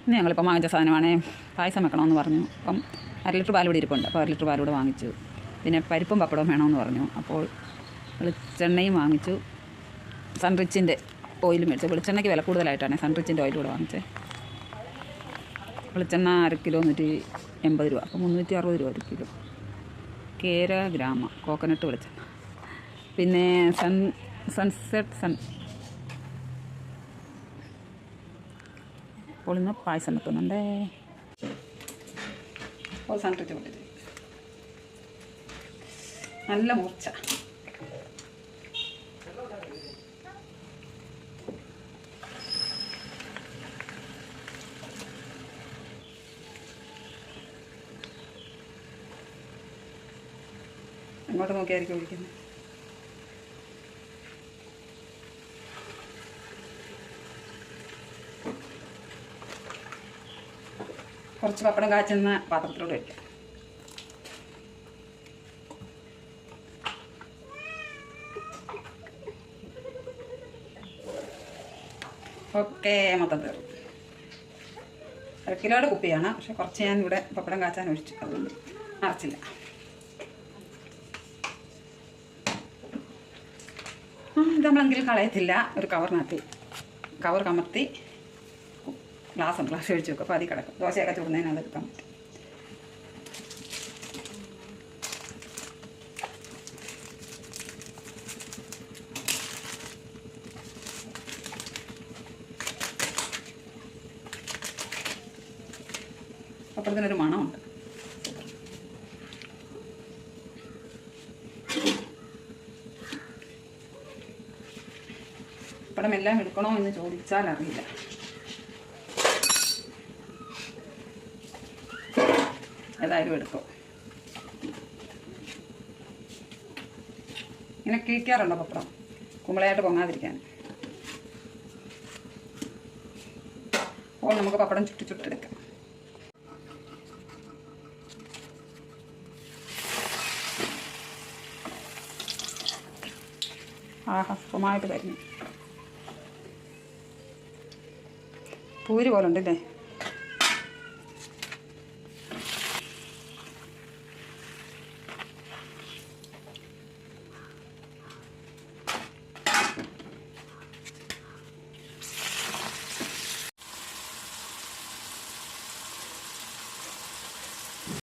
ഇന്ന് ഞങ്ങളിപ്പോൾ വാങ്ങിച്ച സാധനമാണ്. പായസം വെക്കണമെന്ന് പറഞ്ഞു. അപ്പം 1 ലിറ്റർ പാൽ ഇവിടെ ഇരിപ്പുണ്ട്. അപ്പോൾ 1 ലിറ്റർ പാൽ കൂടെ വാങ്ങിച്ചു. പിന്നെ പരിപ്പും പപ്പടവും വേണമെന്ന് പറഞ്ഞു. അപ്പോൾ വെളിച്ചെണ്ണയും വാങ്ങിച്ചു. സൺറിച്ചിൻ്റെ ഓയിൽ മേടിച്ചു. വെളിച്ചെണ്ണയ്ക്ക് വില കൂടുതലായിട്ടാണ് സൺറിച്ചിൻ്റെ ഓയിൽ കൂടെ വാങ്ങിച്ചത്. വെളിച്ചെണ്ണ 1 കിലോ 180 രൂപ. അപ്പോൾ 360 രൂപ 1 കിലോ. കേര ഗ്രാമ കോക്കനട്ട് വെളിച്ചെണ്ണ. പിന്നെ സൺസെറ്റ് അപ്പോൾ ഇന്ന് പായസം വെക്കുന്നുണ്ടേ. അപ്പോൾ സൺറിച്ച് പൊട്ടിച്ച് നല്ല മൂർച്ച. അങ്ങോട്ട് നോക്കിയായിരിക്കും ഒഴിക്കുന്നത്. കുറച്ച് പപ്പടം കാച്ചുന്ന പാത്രത്തിലൂടെ വയ്ക്കാം. ഓക്കെ, മൊത്തം തീർന്നു. 1 കിലോയുടെ കുപ്പിയാണ്. പക്ഷെ കുറച്ച് ഞാൻ ഇവിടെ പപ്പടം കാച്ചാൻ ഒഴിച്ചു, അതുകൊണ്ട് നിറച്ചില്ല. ഇത് നമ്മളെങ്കിലും കളയത്തില്ല. ഒരു കവർ കമർത്തി ഗ്ലാസ് ഒഴിച്ച് വെക്കും. അപ്പോൾ അതിൽ കിടക്കും. ദോശയൊക്കെ ചൂടുന്നതിന് അതെടുക്കാൻ പറ്റും. പപ്പടത്തിനൊരു മണമുണ്ട്. പപ്പടം എല്ലാം എടുക്കണോ എന്ന് ചോദിച്ചാൽ അറിയില്ല. ഏതായാലും എടുക്കും. ഇങ്ങനെ കിഴിക്കാറുണ്ടോ പപ്പടം? കുമ്പളയായിട്ട് പൊങ്ങാതിരിക്കാൻ. അപ്പോൾ നമുക്ക് പപ്പടം ചുട്ടെടുക്കാം. ആഹാ, സുഖമായിട്ട് വരുന്നു. പൂരി പോലെ ഉണ്ടല്ലേ?